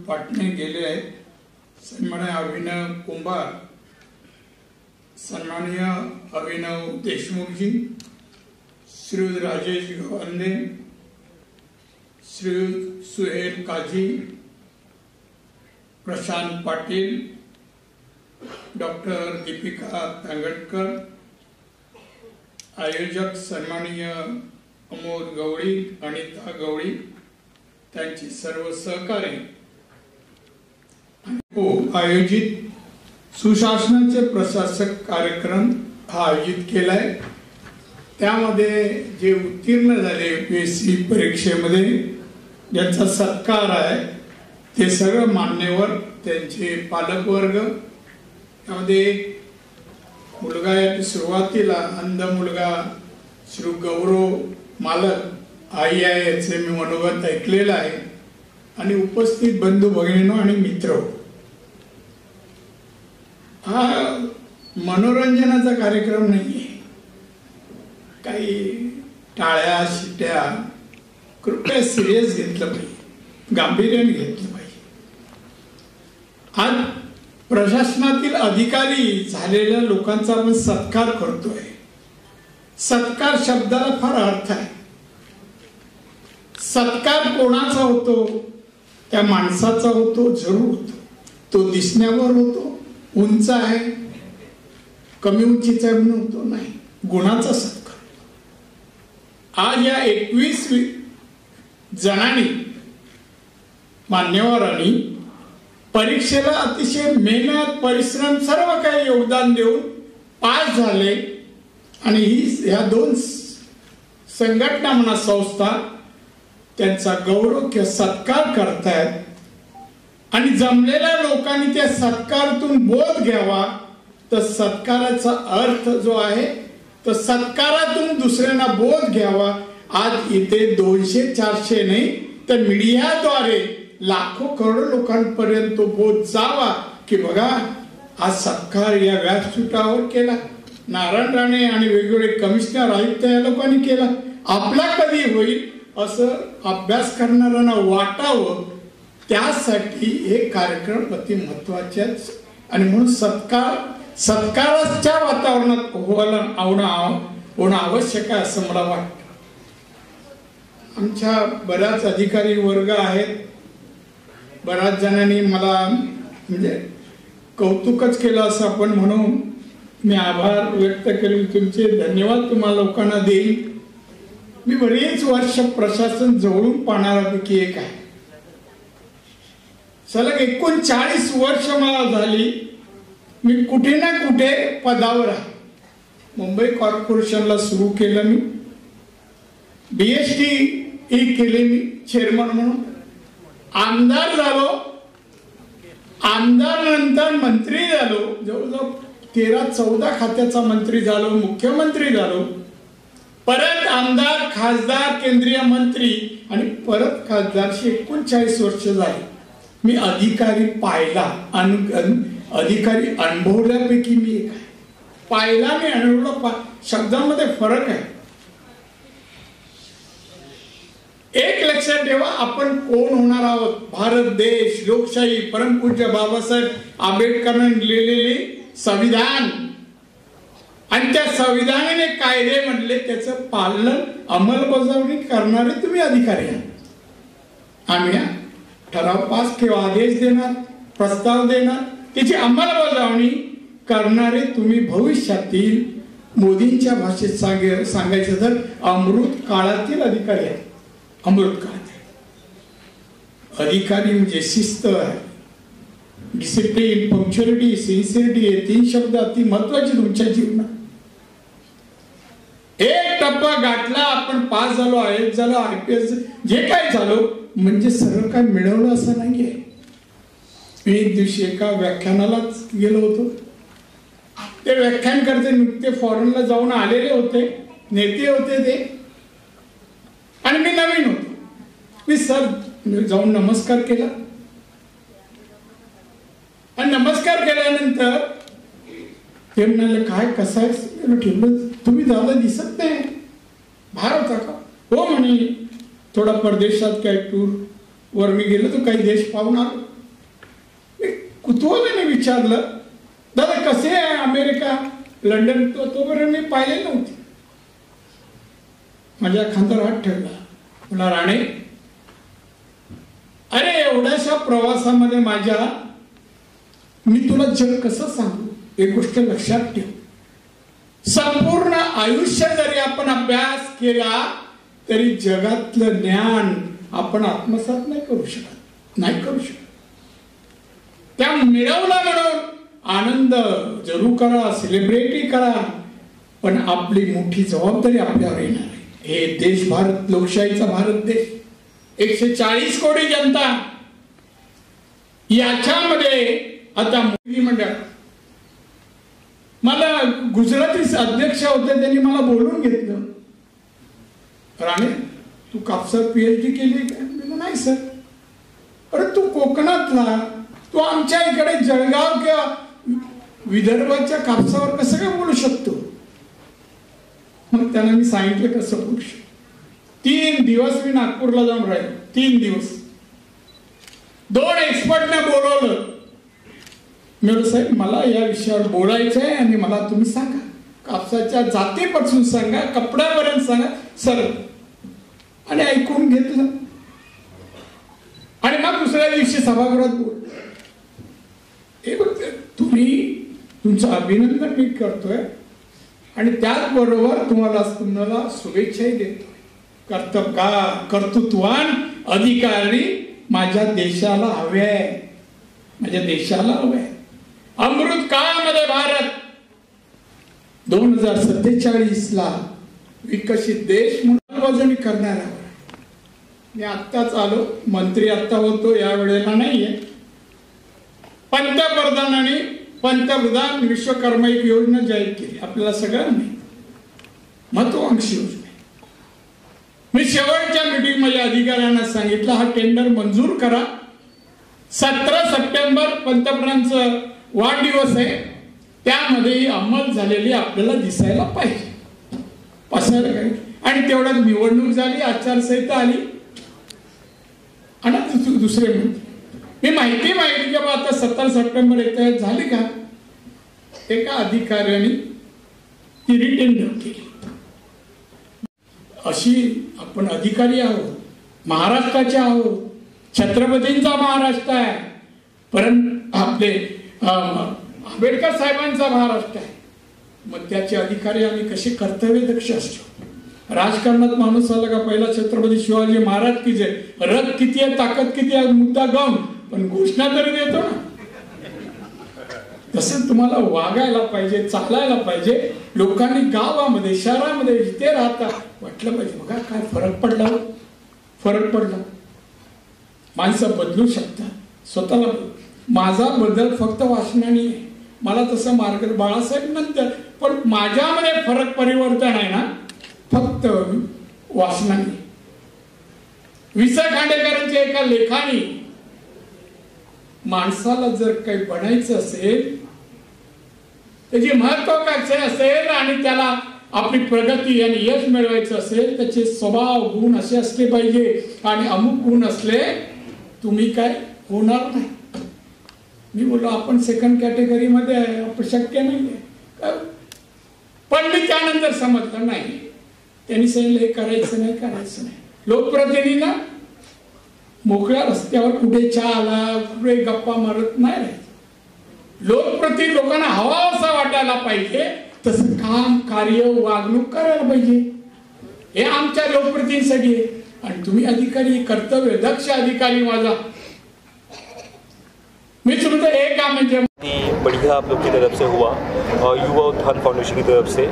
पाटणे गेले आहेत. सन्माननीय अभिनव कुंभार, सन्माननीय अभिनव देशमुख जी, श्री राजेश गवंदे, श्री सुहेल काजी, प्रशांत पाटील, डॉक्टर दीपिका तांगडकर, आयोजक सन्माननीय अमोल गवळी, अनिता गवळी, त्यांची सर्व सहकारी आयोजित सुशासनाचे प्रशासक कार्यक्रम हा आयोजित केलाय. त्यामध्ये जे उत्तीर्ण झाले UPSC परीक्षेमध्ये ज्यांचा सत्कार आहे ते सगळं मान्यवर, त्यांचे पालकवर्ग. त्यामध्ये मुलगा या सुरुवातीला अंध मुलगा श्री गौरव मालक आई आहे याचे मी मनोगत ऐकलेलं आहे. आणि उपस्थित बंधू भगिनींनो आणि मित्र, हा मनोरंजनाचा कार्यक्रम नाहीये, काही टाळ्या शिट्या, कृपया सिरियस घेतलं पाहिजे, गांभीर्याने घेतलं पाहिजे. आज प्रशासनातील अधिकारी झालेल्या लोकांचा आपण सत्कार करतोय. सत्कार शब्दाला फार अर्थ आहे. सत्कार कोणाचा होतो? त्या माणसाचा होतो, जरूर होतो. तो दिसण्यावर होतो, उंच आहे, कमी उंचीचा म्हणून होतो, नाही, गुणाचा सत्कार. आज या 21 जणांनी मान्यवरांनी परीक्षेला अतिशय मेहनत परिश्रम सर्व काही योगदान देऊन पास झाले आणि ह्या दोन संघटना म्हणा संस्था त्यांचा गौरव किंवा सत्कार करतायत आणि जमलेल्या लोकांनी त्या सत्कारातून बोध घ्यावा. तर सत्काराचा अर्थ जो आहे तर सत्कारातून दुसऱ्यांना बोध घ्यावा. आज इथे 200-400 नाही तर मीडियाद्वारे लाखो करोडो लोकांपर्यंत तो बोध जावा की बघा आज सत्कार या व्यासपीठावर केला, नारायण राणे आणि वेगवेगळे कमिशनर आयुक्त या लोकांनी केला, आपला कधी होईल असं अभ्यास करणाऱ्यांना वाटावं. त्यासाठी हे कार्यक्रम अति महत्वाचे आहेत आणि म्हणून सत्काराच्या वातावरणात होणं आवश्यक आहे असं मला वाटतं. आमच्या बऱ्याच अधिकारी वर्ग आहेत, बऱ्याच जणांनी मला म्हणजे कौतुकच केलं असं आपण म्हणून मी आभार व्यक्त केले तुमचे, धन्यवाद तुम्हाला लोकांना देईल. मी बरेच वर्ष प्रशासन जवळून पाहणाऱ्यापैकी एक आहे. सलग 39 वर्ष मला झाली मी कुठे ना कुठे पदावर आहे. मुंबई कॉर्पोरेशनला सुरू केलं मी, BST केले मी चेअरमन म्हणून, आमदार झालो, आमदार नंतर मंत्री झालो, जवळजवळ 13-14 खात्याचा मंत्री झालो, मुख्यमंत्री झालो, परत आमदार, खासदार, केंद्रीय मंत्री आणि परत खासदार. 39 वर्ष झाली. मी अधिकारी पाहिला, अधिकारी अनुभवल्यापैकी मी एक आहे. पाहिला मी अनुभवला, शब्दांमध्ये फरक आहे. एक लक्षात ठेवा, आपण कोण होणार आहोत. भारत देश, लोकशाही, परमपूज्य बाबासाहेब आंबेडकरांनी लिहिलेले संविधान आणि त्या संविधानाने कायदे म्हटले त्याचं पालन अंमलबजावणी करणारे तुम्ही अधिकारी आहात. आम्ही ठराव पास किंवा आदेश देणार, प्रस्ताव देणार, त्याची अंमलबजावणी करणारे तुम्ही भविष्यातील मोदींच्या भाषेत सांगायचं तर अमृत काळातील अधिकारी आहेत. अमृत काळात अधिकारी म्हणजे शिस्त आहे, डिसिप्लिन, पंक्च्युअलिटी, सिन्सिअरिटी हे 3 शब्द अति महत्वाचे तुमच्या जीवनात. एक टप्पा गाठला, आपण पास झालो, IAS झालो, IPS जे काय झालो म्हणजे सरळ काय मिळवलं असं नाहीये. मी एक दिवशी एका व्याख्यानालाच गेलो होतो. ते व्याख्यान करते नुकते फॉरेनला जाऊन आलेले होते, नेते होते ते, आणि मी नवीन होतो. मी सर जाऊन नमस्कार केला आणि नमस्कार केल्यानंतर ते म्हणाले काय कसं आहे ठेवलं, तुम्ही दादा दिसत नाही, बाहेर होता का? हो म्हणे, थोडा परदेशात काय टूर वर मी गेलो तर काही देश पाहून आलो. मी कुतूहलाने विचारलं दादा कसे आहे अमेरिका, लंडन? तोपर्यंत मी पाहिले नव्हते. माझ्या खांद्यावर हात ठेवला, मला राणे अरे एवढ्याशा प्रवासामध्ये माझ्या मी तुला जग कसं सांगू. एक गोष्ट लक्षात ठेव, संपूर्ण आयुष्य जरी आपण अभ्यास केला तरी जगातलं ज्ञान आपण आत्मसात नाही करू शकत. त्या मिळवला म्हणून आनंद जरूर करा, सेलिब्रेटी करा, पण आपली मोठी जबाबदारी आपल्यावर येणार आहे. हे देश भारत, लोकशाहीचा भारत देश, 140 कोटी जनता, याच्यामध्ये आता मोदी मंडळ, मला गुजराती अध्यक्ष होते त्यांनी मला बोलून घेतलं, राणे तू कापसात PhD केली का? नाही सर. अरे तू कोकणातला, तू आमच्या इकडे जळगाव किंवा विदर्भाच्या कापसावर कसं काय बोलू शकतो? मग त्यांना मी सांगितलं कसं बोलू शकतो. 3 दिवस मी नागपूरला जाऊन राहिलो, 3 दिवस. 2 एक्सपर्टने बोलवलं. मी म्हटलं साहेब मला या विषयावर बोलायचं आहे आणि मला तुम्ही सांगा, कापसाच्या जातीपासून सांगा, कपड्यापर्यंत सांगा सर. आणि ऐकून घेतलं आणि मग दुसऱ्या दिवशी सभागृहात बोल. तुमचं अभिनंदन मी करतोय आणि त्याचबरोबर तुम्हाला शुभेच्छाही देतोय. कर्तृत्ववान अधिकारी माझ्या देशाला हवे आहे, माझ्या देशाला हवे आहे. अमृत काळामध्ये भारत 2047ला विकसित देश म्हणून बाजूने करणार आहे. मी आत्ताच आलो, मंत्री आत्ता होतो, या वेळेला नाहीये. पंतप्रधान विश्वकर्मा एक योजना जाहीर केली, आपल्याला सगळ्यांनी महत्वाकांक्षी योजना. मी शेवटच्या मीटिंग मध्ये अधिकाऱ्यांना सांगितलं, हा टेंडर मंजूर करा. 17 सप्टेंबर पंतप्रधानांचा वाढदिवस आहे, त्यामध्ये अंमल झालेली आपल्याला दिसायला पाहिजे. पसायला काय, आणि तेवढ्यात निवडणूक झाली, आचारसंहिता आली, आणि दुसरे म्हणते मी माहिती की बाबा आता 17 सप्टेंबर एक झाली का, एका अधिकाऱ्याने ती रिटेंडर केली. अशी आपण अधिकारी आहोत, महाराष्ट्राचे आहोत, छत्रपतींचा महाराष्ट्र आहे, परंतु आपले आंबेडकर साहेबांचा महाराष्ट्र आहे. मग त्याचे अधिकारी आम्ही कसे कर्तव्यदक्ष असतो. राजकारणात माणूस आला का पहिला छत्रपती शिवाजी महाराज की जय, रथ किती आहे, ताकद किती आहे, मुद्दा गाऊन, पण घोषणा तरी देतो ना. तसं तुम्हाला वागायला पाहिजे, चालायला पाहिजे. लोकांनी गावामध्ये, शहरामध्ये जिथे राहता वाटलं पाहिजे बघा काय फरक पडला. माणसं बदलू शकतात, स्वतःला. माझा बदल फक्त वाचनाने आहे, मला तसं मार्ग बाळासाहेब नंतर, पण माझ्यामध्ये फरक परिवर्तन आहे ना फक्त वाचनाने. वि स खांडेकरांच्या एका लेखाने माणसाला जर काही बनायचं असेल, त्याची महत्वाकांक्षा असेल आणि त्याला आपली प्रगती आणि यश मिळवायचं असेल, त्याचे स्वभाव गुण असे असले पाहिजे. आणि अमुक गुण असले तुम्ही काय होणार नाही. मी बोललो आपण सेकंड कॅटेगरी मध्ये आहे, आपण शक्य नाहीये. पण मी त्यानंतर समजलं नाही, त्यांनी सांगितलं हे करायचं नाही. लोकप्रतिनिधींना मोकळ्या रस्त्यावर कुठे चहा आला, कुठे गप्पा मारत नाही राहायचं. लोकप्रतिनिधी लोकांना हवा असा वाटायला पाहिजे, तसं काम, कार्य, वागणूक करायला पाहिजे. हे आमच्या लोकप्रतिनिधींसाठी आहे. आणि तुम्ही अधिकारी, कर्तव्य दक्ष अधिकारी माझा. मी तुमचं एक काम म्हणजे बढ़िया आप लोग की तरफ से हुआ और युवा उत्थान फाउंडेशन की तरफ से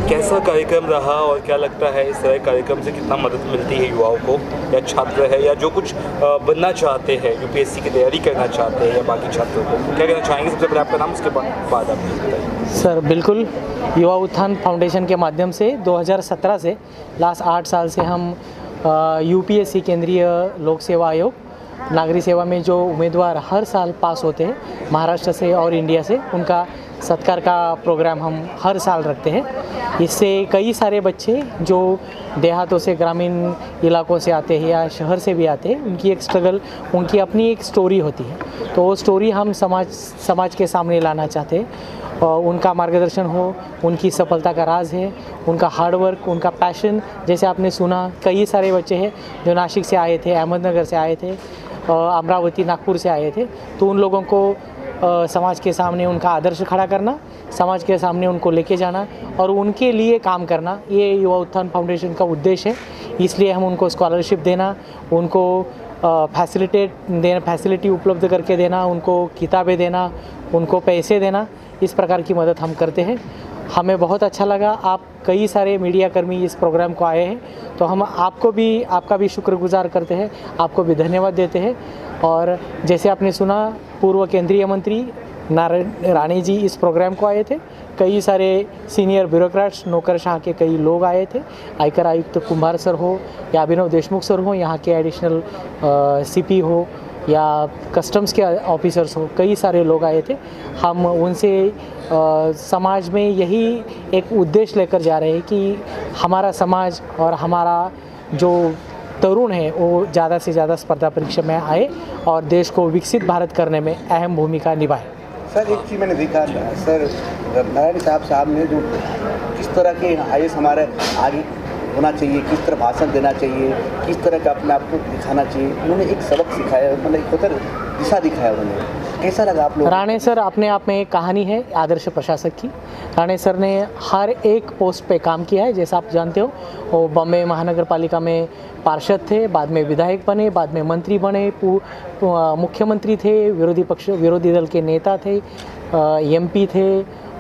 कैसा कार्यक्रम रहा और क्या लगता है इस तरह कार्यक्रम से कितना मदद मिलती है युवाओं को, या छात्र है या जो कुछ बनना चाहते हैं, यूपीएससी की तैयारी करना चाहते हैं, या बाकी छात्रों को क्या कहना चाहेंगे? सबसे पहले आपका नाम, उसके बाद आप बताइए। सर बिल्कुल, युवा उत्थान फाउंडेशन के माध्यम से 2017 से लास्ट 8 साल से हम यूपीएससी केंद्रीय लोक सेवा आयोग नागरिक सेवा में जो उम्मीदवार हर साल पास होते हैं महाराष्ट्र से और इंडिया से, उनका सत्कार का प्रोग्राम हम हर साल रखते हैं। इससे कई सारे बच्चे जो देहातों से, ग्रामीण इलाकों से आते हैं या शहर से भी आते हैं, उनकी एक स्ट्रगल, उनकी अपनी एक स्टोरी होती है, तो वो स्टोरी हम समाज के सामने लाना चाहते हैं। और उनका मार्गदर्शन हो, उनकी सफलता का राज है उनका हार्डवर्क, उनका पैशन। जैसे आपने सुना कई सारे बच्चे हैं जो नासिक से आए थे, अहमदनगर से आए थे, अमरावती, नागपुर से आए थे, तो उन लोगों को समाज के सामने उनका आदर्श खड़ा करना, समाज के सामने उनको लेके जाना और उनके लिए काम करना, ये युवा उत्थान फाउंडेशन का उद्देश्य है। इसलिए हम उनको स्कॉलरशिप देना, उनको फैसिलिटी उपलब्ध करके देना, उनको किताबें देना, उनको पैसे देना, इस प्रकार की मदद हम करते हैं। हमें बहुत अच्छा लगा, आप कई सारे मीडिया कर्मी इस प्रोग्राम को आए हैं, तो हम आपका भी शुक्रगुजार करते हैं, आपको भी धन्यवाद देते हैं। और जैसे आपने सुना, पूर्व केंद्रीय मंत्री नारायण राणे जी इस प्रोग्राम को आए थे, कई सारे सीनियर ब्यूरोक्रेट्स, नौकरशाह के कई लोग आए थे, आयकर आयुक्त कुंभार सर हो या अभिनव देशमुख सर हो, यहाँ के एडिशनल सीपी हो या कस्टम्स के ऑफिसर्स हो, कई सारे लोग आए थे। हम उनसे समाज में यही एक उद्देश्य लेकर जा रहे हैं कि हमारा समाज और हमारा जो तरुण है वो ज़्यादा से ज़्यादा स्पर्धा परीक्षा में आए और देश को विकसित भारत करने में अहम भूमिका निभाए। सर एक चीज़ मैंने देखा सर, नारायण साहब ने जो किस तरह के IAS हमारे आगे होना चाहिए, किस तरह भाषण देना चाहिए, किस तरह का अपने आप को दिखाना चाहिए, उन्होंने एक सबक सिखाया, मतलब एक होता है दिशा दिखाया उन्होंने। कैसा लगा आप लोग? राणे सर अपने आप में एक कहानी है आदर्श प्रशासक की। राणे सर ने हर एक पोस्ट पे काम किया है, जैसा आप जानते हो वो बॉम्बे महानगर पालिका में पार्षद थे, बाद में विधायक बने, बाद में मंत्री बने, मुख्यमंत्री थे, विरोधी दल के नेता थे, एमपी थे,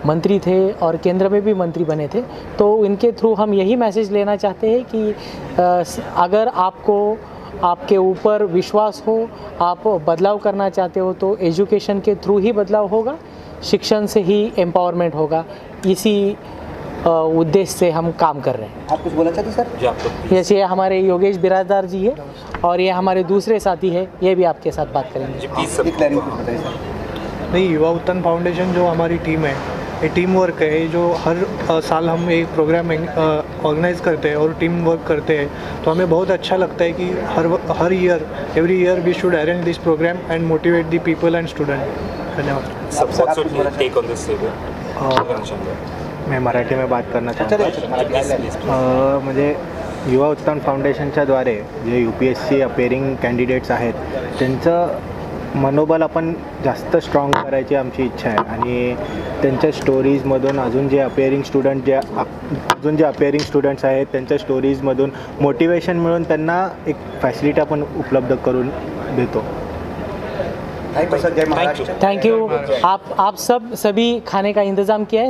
मंत्री थे और केंद्र में भी मंत्री बने थे। तो इनके थ्रू हम यही मैसेज लेना चाहते हैं कि अगर आपके ऊपर विश्वास हो, आप बदलाव करना चाहते हो तो एजुकेशन के थ्रू ही बदलाव होगा, शिक्षण से ही एम्पावरमेंट होगा। इसी उद्देश्य से हम काम कर रहे हैं। आप कुछ बोलना चाहते सर? जैसे हमारे योगेश बिराजदार जी है और ये हमारे दूसरे साथी है, ये भी आपके साथ बात करेंगे। नहीं, युवा उत्थान फाउंडेशन जो हमारी टीम है, ये टीम वर्क है। जो हर साल हम एक प्रोग्राम ऑर्गेनाइज करते हैं और टीम वर्क करते हैं, तो हमें बहुत अच्छा लगता है कि हर every year we should arrange this program and motivate the people and student. धन्यवाद। मैं मराठी में बात करना चाहता हूँ। म्हणजे युवा उत्थान फाउंडेशनच्या द्वारे जे UPSC अपेअरिंग कॅन्डिडेट्स आहेत त्यांचं मनोबल आपण जास्त स्ट्रॉंग करायची आमची इच्छा आहे आणि त्यांच्या स्टोरीजमधून अजून जे अपेअरिंग स्टुडंट्स आहेत त्यांच्या स्टोरीजमधून मोटिवेशन मिळून त्यांना एक फॅसिलिटी आपण उपलब्ध करून देतो। Thank you. आप सभी खाने का इंतज़ाम किया है।